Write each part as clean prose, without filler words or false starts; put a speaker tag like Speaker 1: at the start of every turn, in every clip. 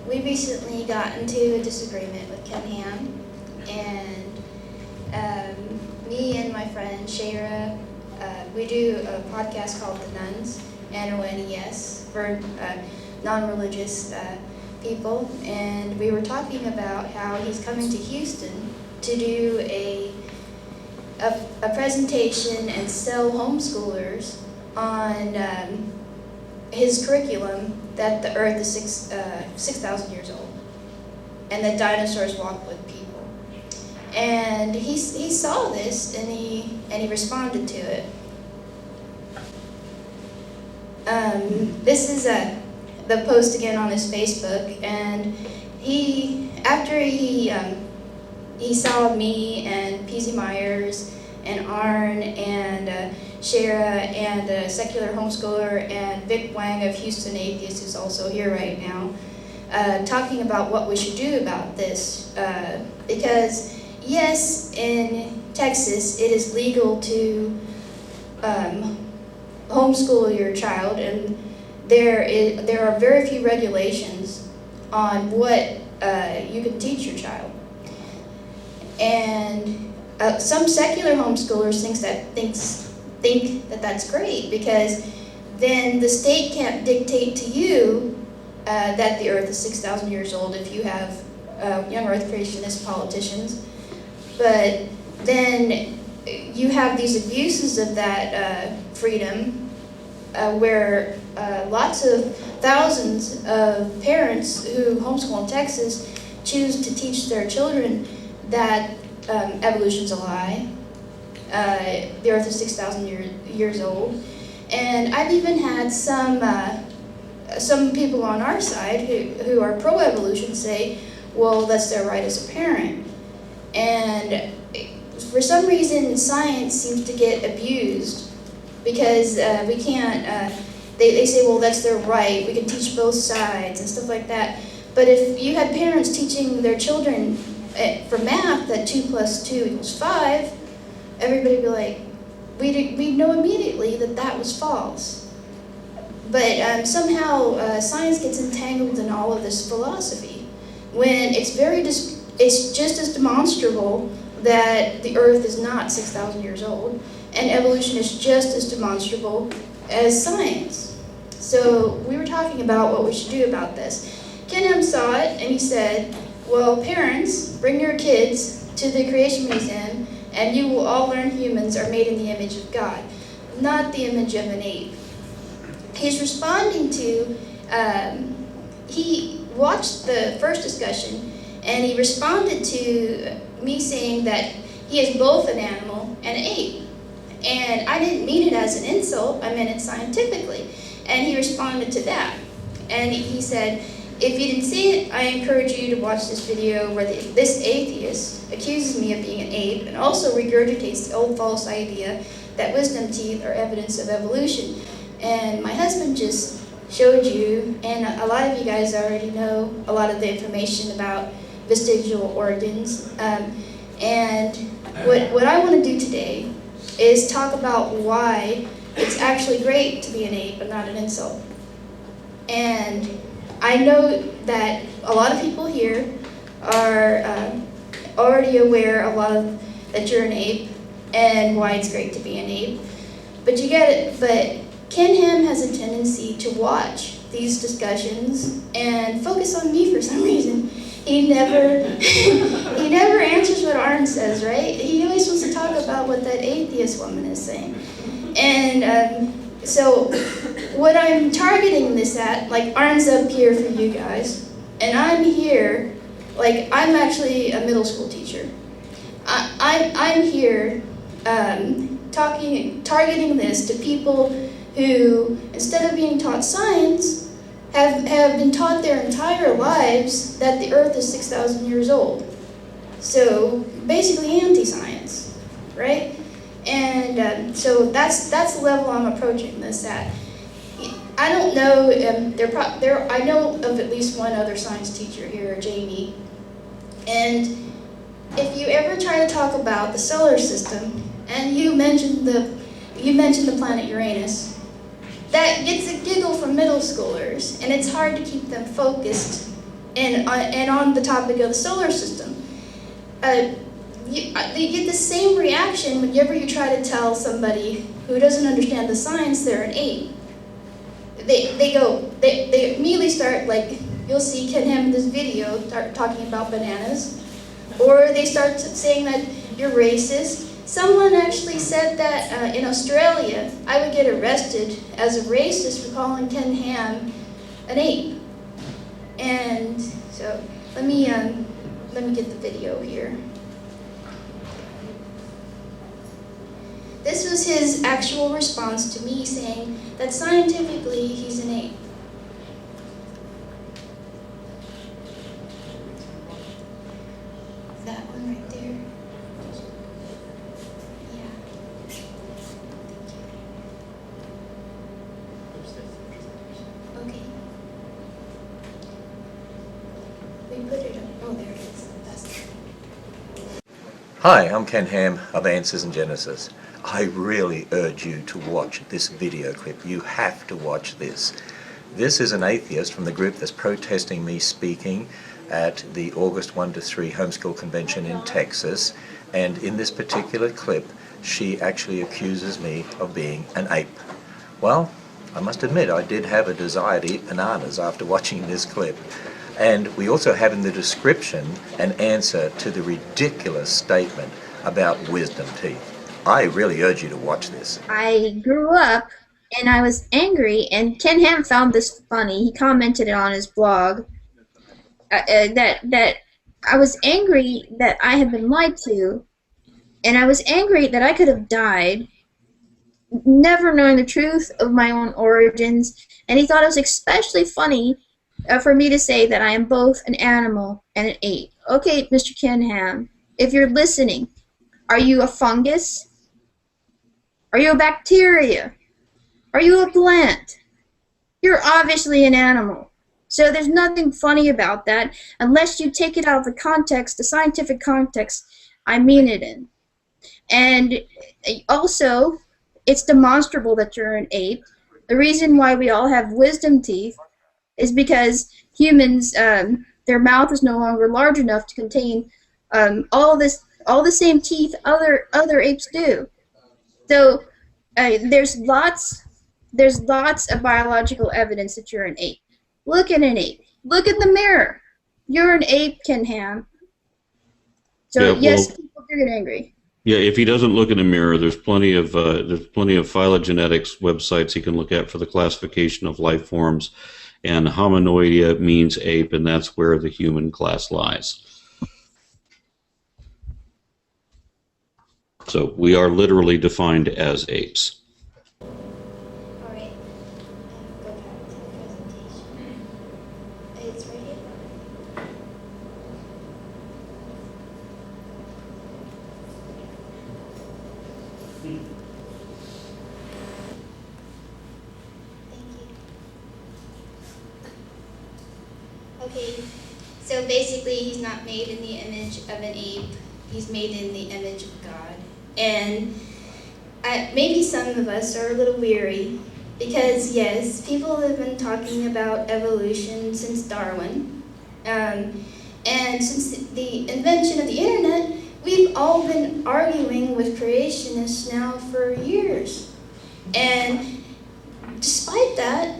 Speaker 1: we recently got into a disagreement with Ken Ham, and me and my friend Shayra, we do a podcast called The Nuns, N-O-N-E-S, for non-religious people, and we were talking about how he's coming to Houston to do a presentation and sell homeschoolers on his curriculum that the earth is 6,000 years old and that dinosaurs walk with people. And he saw this and he responded to it. This is the post again on his Facebook, and after he saw me and P.Z. Myers and Arn and Shara and a secular homeschooler and Vic Wang of Houston Atheist, who's also here right now, talking about what we should do about this. Because yes, in Texas it is legal to homeschool your child, and there are very few regulations on what you can teach your child. And some secular homeschoolers think that that's great, because then the state can't dictate to you that the earth is 6,000 years old if you have young earth creationist politicians. But then you have these abuses of that freedom where lots of thousands of parents who homeschool in Texas choose to teach their children that evolution's a lie. The earth is 6,000 years old. And I've even had some people on our side who are pro-evolution say, well, that's their right as a parent. And for some reason, science seems to get abused because we can't, they say, well, that's their right, we can teach both sides and stuff like that. But if you had parents teaching their children for math that 2 + 2 = 5, everybody would be like, we'd know immediately that that was false. But somehow science gets entangled in all of this philosophy, when it's just as demonstrable that the earth is not 6,000 years old, and evolution is just as demonstrable as science. So we were talking about what we should do about this. Ken Ham saw it and he said, well, parents, bring your kids to the Creation Museum and you will all learn humans are made in the image of God, not the image of an ape. He's responding to, he watched the first discussion and he responded to me saying that he is both an animal and an ape. And I didn't mean it as an insult, I meant it scientifically. And he responded to that. And he said, if you didn't see it, I encourage you to watch this video where this atheist accuses me of being an ape and also regurgitates the old false idea that wisdom teeth are evidence of evolution. And my husband just showed you, and a lot of you guys already know a lot of the information about vestigial organs. And what I want to do today is talk about why it's actually great to be an ape and not an insult. And I know that a lot of people here are already aware that you're an ape and why it's great to be an ape. But you get it. But Ken Ham has a tendency to watch these discussions and focus on me for some reason. He never answers what Arn says, right? He always wants to talk about what that atheist woman is saying. And so what I'm targeting this at, like Arn's up here for you guys, and I'm here, like I'm actually a middle school teacher. I'm here targeting this to people who, instead of being taught science, have been taught their entire lives that the earth is 6,000 years old. So basically anti-science, right? And so that's the level I'm approaching this at. I don't know, I know of at least one other science teacher here, Jamie. And if you ever try to talk about the solar system, and you mentioned the planet Uranus, that gets a giggle from middle schoolers, and it's hard to keep them focused and on the topic of the solar system, you get the same reaction whenever you try to tell somebody who doesn't understand the science they're an ape. They immediately start, like, you'll see Ken Ham in this video start talking about bananas, or they start saying that you're racist. Someone actually said that in Australia, I would get arrested as a racist for calling Ken Ham an ape. And so let me get the video here. This was his actual response to me saying that scientifically he's an ape. That one right there. Yeah. Okay. We put it up. Oh, there it is. That's
Speaker 2: Hi, I'm Ken Ham of Answers in Genesis. I really urge you to watch this video clip. You have to watch this. This is an atheist from the group that's protesting me speaking at the August 1 to 3 homeschool convention in Texas, and in this particular clip she actually accuses me of being an ape. Well, I must admit I did have a desire to eat bananas after watching this clip. And we also have in the description an answer to the ridiculous statement about wisdom teeth. I really urge you to watch this.
Speaker 3: I grew up and I was angry, and Ken Ham found this funny. He commented it on his blog that I was angry that I had been lied to, and I was angry that I could have died, never knowing the truth of my own origins, and he thought it was especially funny for me to say that I am both an animal and an ape. Okay, Mr. Ken Ham, if you're listening, are you a fungus? Are you a bacteria? Are you a plant? You're obviously an animal. So there's nothing funny about that unless you take it out of the context, the scientific context I mean it in. And also, it's demonstrable that you're an ape. The reason why we all have wisdom teeth is because humans, their mouth is no longer large enough to contain all the same teeth other apes do. So there's lots of biological evidence that you're an ape. Look at an ape. Look at the mirror. You're an ape, Ken Ham. So yeah, yes, people do get angry.
Speaker 4: Yeah, if he doesn't look in a mirror, there's plenty of phylogenetics websites he can look at for the classification of life forms, and hominoidea means ape, and that's where the human class lies. So we are literally defined as apes.
Speaker 1: all right. Go back to the presentation. It's right here. Okay, so basically he's not made in the image of an ape, he's made in the image of God. And maybe some of us are a little weary because, yes, people have been talking about evolution since Darwin. And since the invention of the internet, we've all been arguing with creationists now for years. And despite that,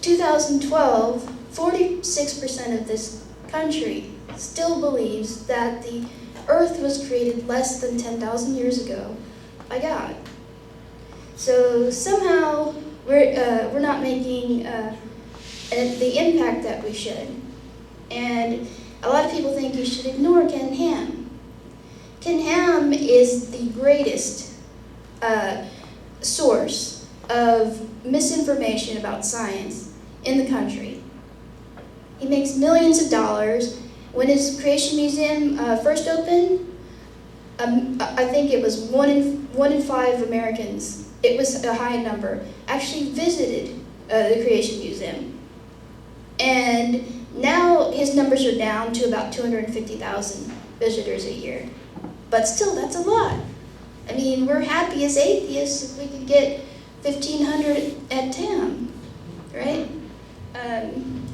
Speaker 1: 2012, 46% of this country still believes that the Earth was created less than 10,000 years ago by God. So somehow we're not making the impact that we should. And a lot of people think you should ignore Ken Ham. Ken Ham is the greatest source of misinformation about science in the country. He makes millions of dollars. When his Creation Museum first opened, I think it was one in 5 Americans, it was a high number, actually visited the Creation Museum. And now his numbers are down to about 250,000 visitors a year. But still, that's a lot. I mean, we're happy as atheists if we could get 1,500 at TAM, right?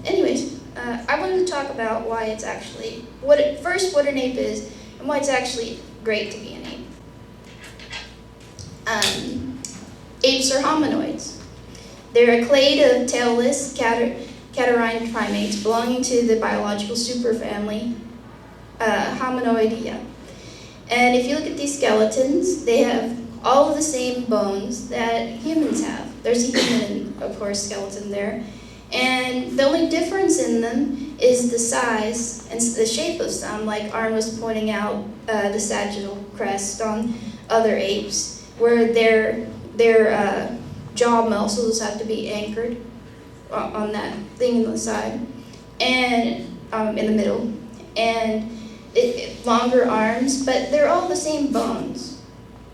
Speaker 1: Anyways, I wanted to talk about why it's actually, first what an ape is, and why it's actually great to be an ape. Apes are hominoids. They're a clade of tailless catarrhine primates belonging to the biological superfamily Hominoidea. And if you look at these skeletons, they have all of the same bones that humans have. There's a human, of course, skeleton there. And the only difference in them is the size and the shape of some, like Arn was pointing out the sagittal crest on other apes, where their jaw muscles have to be anchored on that thing on the side, and in the middle, and longer arms, but they're all the same bones.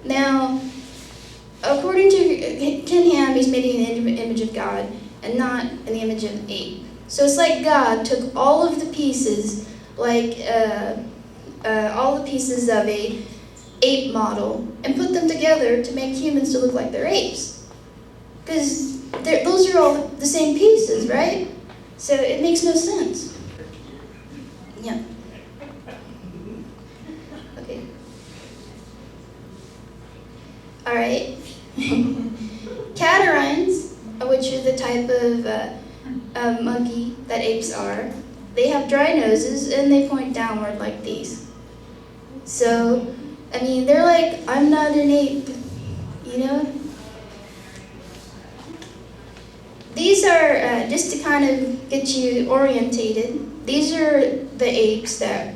Speaker 1: Now, according to Ken Ham, he's made in the image of God and not in the image of an ape. So it's like God took all of the pieces, like all the pieces of a ape model, and put them together to make humans to look like they're apes. Because those are all the same pieces, right? So it makes no sense. Yeah. Okay. All right. Catarrhines, which are the type of monkey that apes are, they have dry noses and they point downward like these. So, I mean, they're like, I'm not an ape, you know? These are, just to kind of get you orientated, these are the apes that,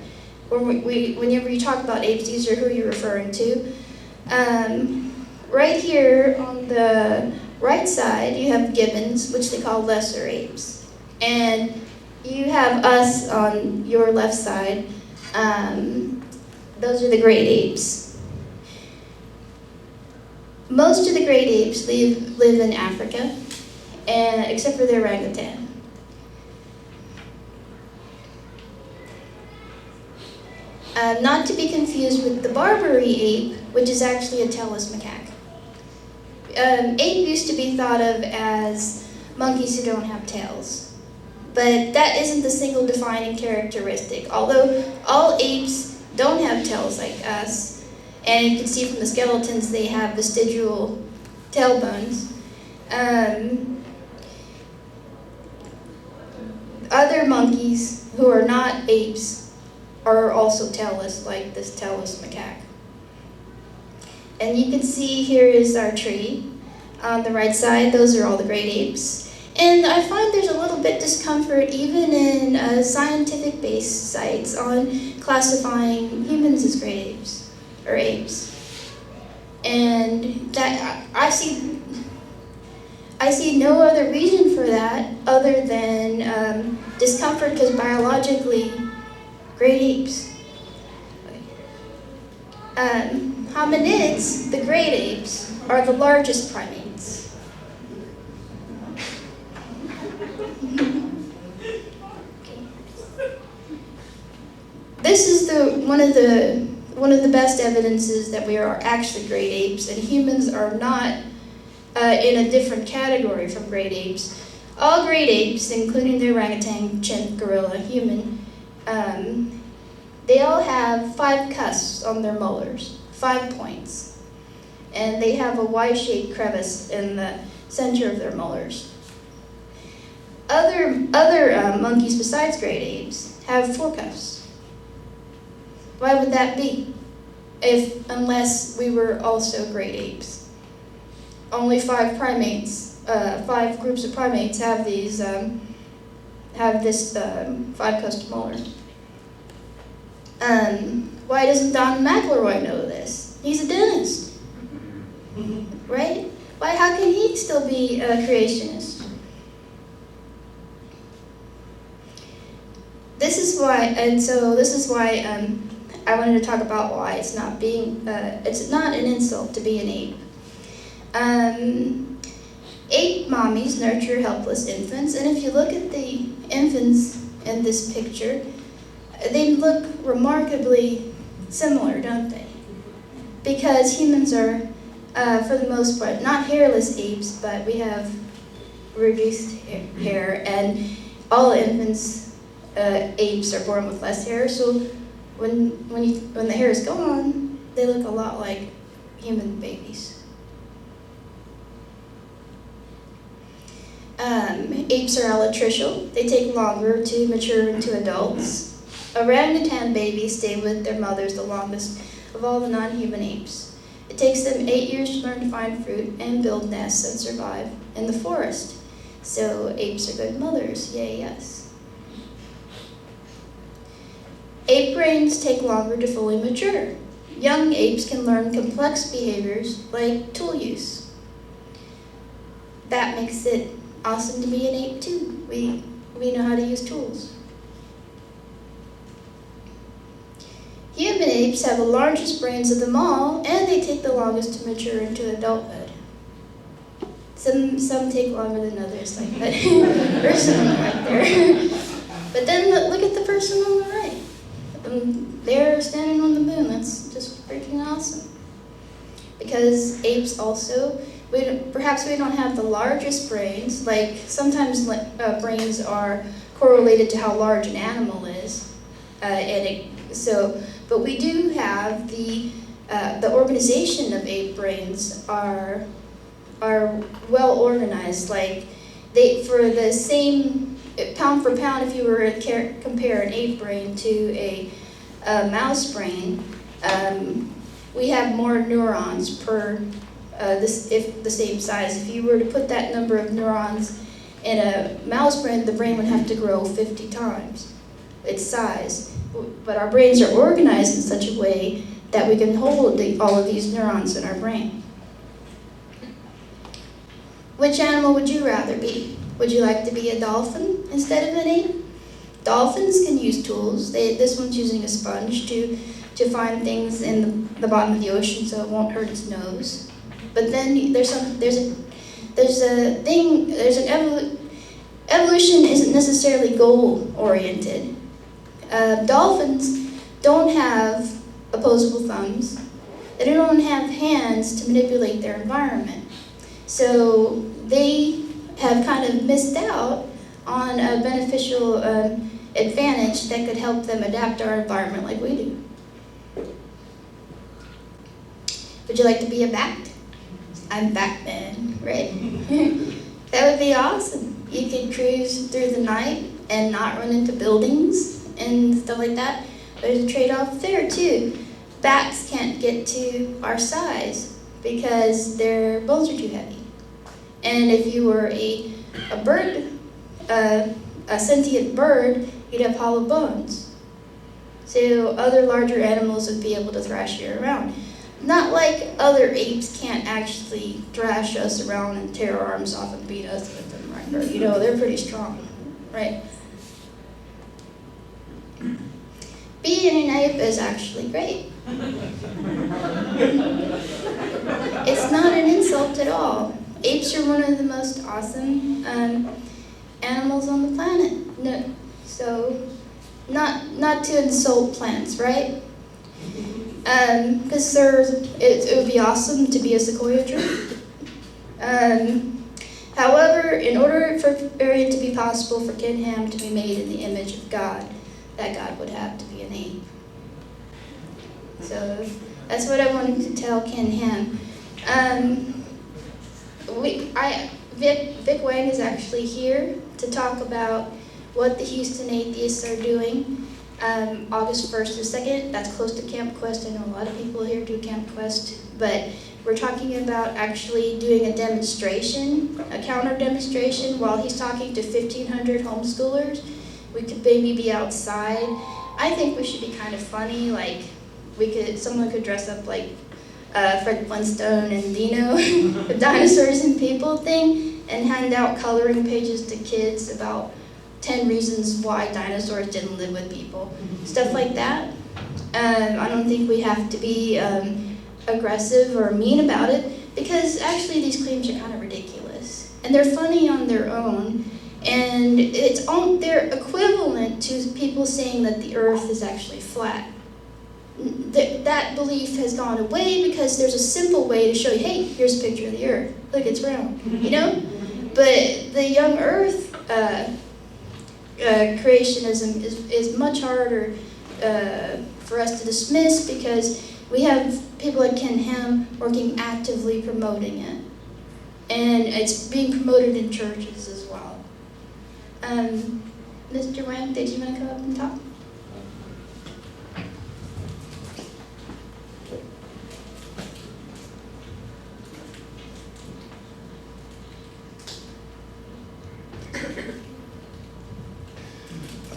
Speaker 1: whenever you talk about apes, these are who you're referring to. Right here on the right side, you have gibbons, which they call lesser apes. And you have us on your left side. Those are the great apes. Most of the great apes live in Africa, except for the orangutan. Not to be confused with the Barbary ape, which is actually a tailless macaque. Ape used to be thought of as monkeys who don't have tails, but that isn't the single defining characteristic. Although all apes don't have tails like us, and you can see from the skeletons they have vestigial tailbones. Other monkeys who are not apes are also tailless, like this tailless macaque. And you can see here is our tree. On the right side, those are all the great apes. And I find there's a little bit discomfort even in scientific-based sites on classifying humans as great apes, or apes. And that I see no other reason for that other than discomfort, because biologically, great apes. Hominids, the great apes, are the largest primates. This is one of the best evidences that we are actually great apes, and humans are not in a different category from great apes. All great apes, including the orangutan, chimp, gorilla, human, they all have 5 cusps on their molars, 5 points. And they have a Y-shaped crevice in the center of their molars. Other monkeys besides great apes have 4 cusps. Why would that be? Unless we were also great apes. Only 5 primates, 5 groups of primates have these, have this 5-cusped molar. Why doesn't Don McElroy know this? He's a dentist, right? How can he still be a creationist? This is why I wanted to talk about why it's not an insult to be an ape. Ape mommies nurture helpless infants, and if you look at the infants in this picture, they look remarkably similar, don't they? Because humans are, for the most part, not hairless apes, but we have reduced hair, and all infants apes are born with less hair. So when the hair is gone, they look a lot like human babies. Apes are allotricial. They take longer to mature into adults. Orangutan babies stay with their mothers the longest of all the non-human apes. It takes them 8 years to learn to find fruit and build nests and survive in the forest. So apes are good mothers, yay yes. Ape brains take longer to fully mature. Young apes can learn complex behaviors like tool use. That makes it awesome to be an ape too. We know how to use tools. Human apes have the largest brains of them all, and they take the longest to mature into adulthood. Some take longer than others, like that person on the right there. But then look at the person on the right. They're standing on the moon. That's just freaking awesome. Because apes also, perhaps we don't have the largest brains. Like sometimes brains are correlated to how large an animal is, but we do have the organization of ape brains are well organized. Like for the same pound for pound, if you were to compare an ape brain to a mouse brain, we have more neurons per if the same size. If you were to put that number of neurons in a mouse brain, the brain would have to grow 50 times its size. But our brains are organized in such a way that we can hold all of these neurons in our brain. Which animal would you rather be? Would you like to be a dolphin instead of an ape? Dolphins can use tools. This one's using a sponge to find things in the bottom of the ocean so it won't hurt its nose. But then evolution isn't necessarily goal-oriented. Dolphins don't have opposable thumbs. They don't have hands to manipulate their environment. So they have kind of missed out on a beneficial advantage that could help them adapt to our environment like we do. Would you like to be a bat? I'm Batman, right? That would be awesome. You could cruise through the night and not run into buildings and stuff like that. There's a trade-off there too. Bats can't get to our size because their bones are too heavy. And if you were a bird, a sentient bird, you'd have hollow bones. So other larger animals would be able to thrash you around. Not like other apes can't actually thrash us around and tear our arms off and beat us with them, right? Or, they're pretty strong, right? Being an ape is actually great. It's not an insult at all. Apes are one of the most awesome animals on the planet. No, so, not to insult plants, right? Because it would be awesome to be a sequoia tree. However, in order for it to be possible for Ken Ham to be made in the image of God, that God would have to be an ape. So that's what I wanted to tell Ken Ham. Vic Wang is actually here to talk about what the Houston Atheists are doing. August 1st to 2nd, that's close to Camp Quest. I know a lot of people here do Camp Quest, but we're talking about actually doing a demonstration, a counter demonstration, while he's talking to 1,500 homeschoolers. We could maybe be outside. I think we should be kind of funny, like someone could dress up like Fred Flintstone and Dino, the dinosaurs and people thing, and hand out coloring pages to kids about 10 reasons why dinosaurs didn't live with people. Stuff like that. I don't think we have to be aggressive or mean about it, because actually these claims are kind of ridiculous. And they're funny on their own, and they're equivalent to people saying that the earth is actually flat. That belief has gone away because there's a simple way to show you, hey, here's a picture of the earth. Look, it's round, But the young earth creationism is much harder for us to dismiss because we have people like Ken Ham working actively promoting it. And it's being promoted in churches as well. Mr. Wang, did you want to come up and talk?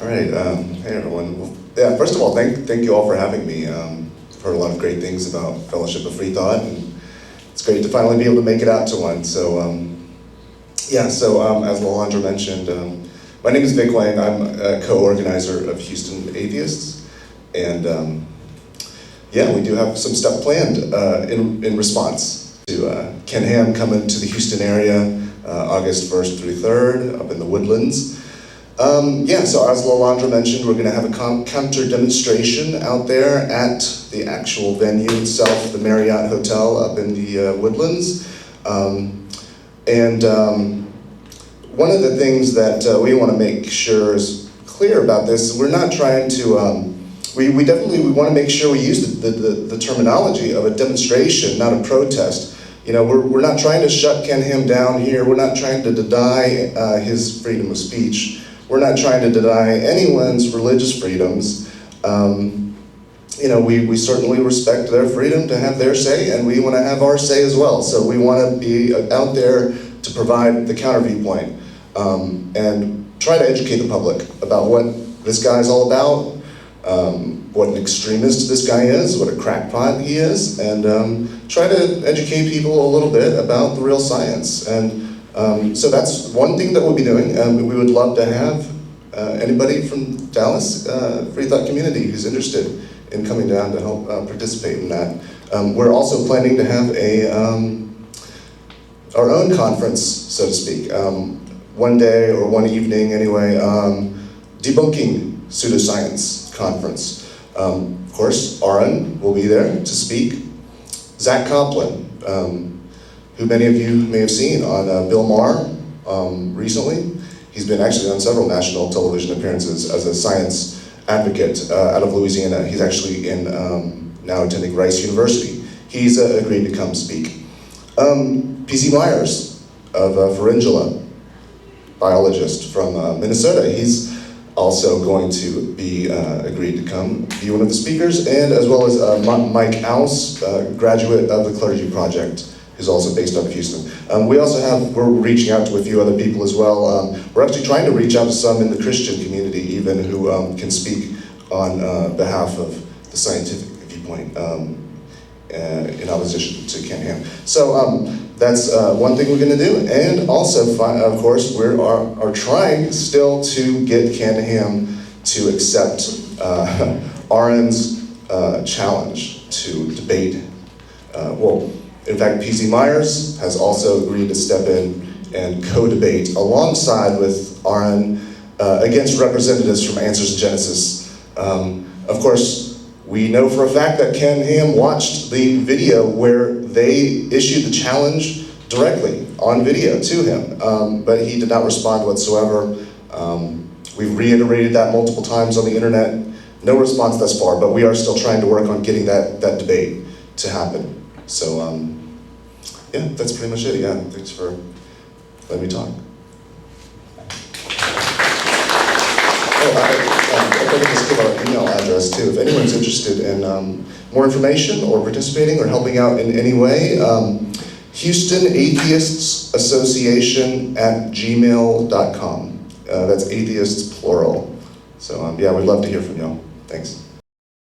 Speaker 5: All right, hey everyone. Well, yeah, first of all, thank you all for having me. I've heard a lot of great things about Fellowship of Freethought, and it's great to finally be able to make it out to one. So, as Lilandra mentioned, my name is Vic Wang. I'm a co-organizer of Houston Atheists, and we do have some stuff planned in response to Ken Ham coming to the Houston area August 1st through 3rd up in the Woodlands. So as Lilandra mentioned, we're going to have a counter demonstration out there at the actual venue itself, the Marriott Hotel up in the Woodlands. One of the things that we want to make sure is clear about this, we're not trying to, we want to make sure we use the terminology of a demonstration, not a protest. You know, we're not trying to shut Ken Ham down here. We're not trying to deny his freedom of speech. We're not trying to deny anyone's religious freedoms. We certainly respect their freedom to have their say, and we want to have our say as well. So we want to be out there to provide the counter viewpoint and try to educate the public about what this guy's all about, what an extremist this guy is, what a crackpot he is, and try to educate people a little bit about the real science. And so that's one thing that we'll be doing. We would love to have anybody from Dallas Freethought community who's interested in coming down to help participate in that. We're also planning to have our own conference, so to speak, one day or one evening anyway, debunking pseudoscience conference. Of course, Aaron will be there to speak. Zach Coplin, who many of you may have seen on Bill Maher recently. He's been actually on several national television appearances as a science advocate out of Louisiana. He's actually now attending Rice University. He's agreed to come speak. P.C. Myers of Pharyngula, biologist from Minnesota. He's also going to be agreed to come be one of the speakers, and as well as Mike Ouse, graduate of the Clergy Project, who's also based out of Houston. We're reaching out to a few other people as well. We're actually trying to reach out to some in the Christian community even who can speak on behalf of the scientific viewpoint in opposition to Ken Ham. So that's one thing we're gonna do. And also, of course, we are trying still to get Ken Ham to accept Aaron's challenge to debate. In fact, P.C. Myers has also agreed to step in and co-debate alongside with Aaron against representatives from Answers in Genesis. Of course, we know for a fact that Ken Ham watched the video where they issued the challenge directly on video to him, but he did not respond whatsoever. We've reiterated that multiple times on the internet. No response thus far, but we are still trying to work on getting that debate to happen. So, that's pretty much it. Yeah, thanks for letting me talk. I could just give our email address too. If anyone's interested in more information or participating or helping out in any way, houstonatheistsassociation @gmail.com. That's atheists plural. So, we'd love to hear from y'all. Thanks.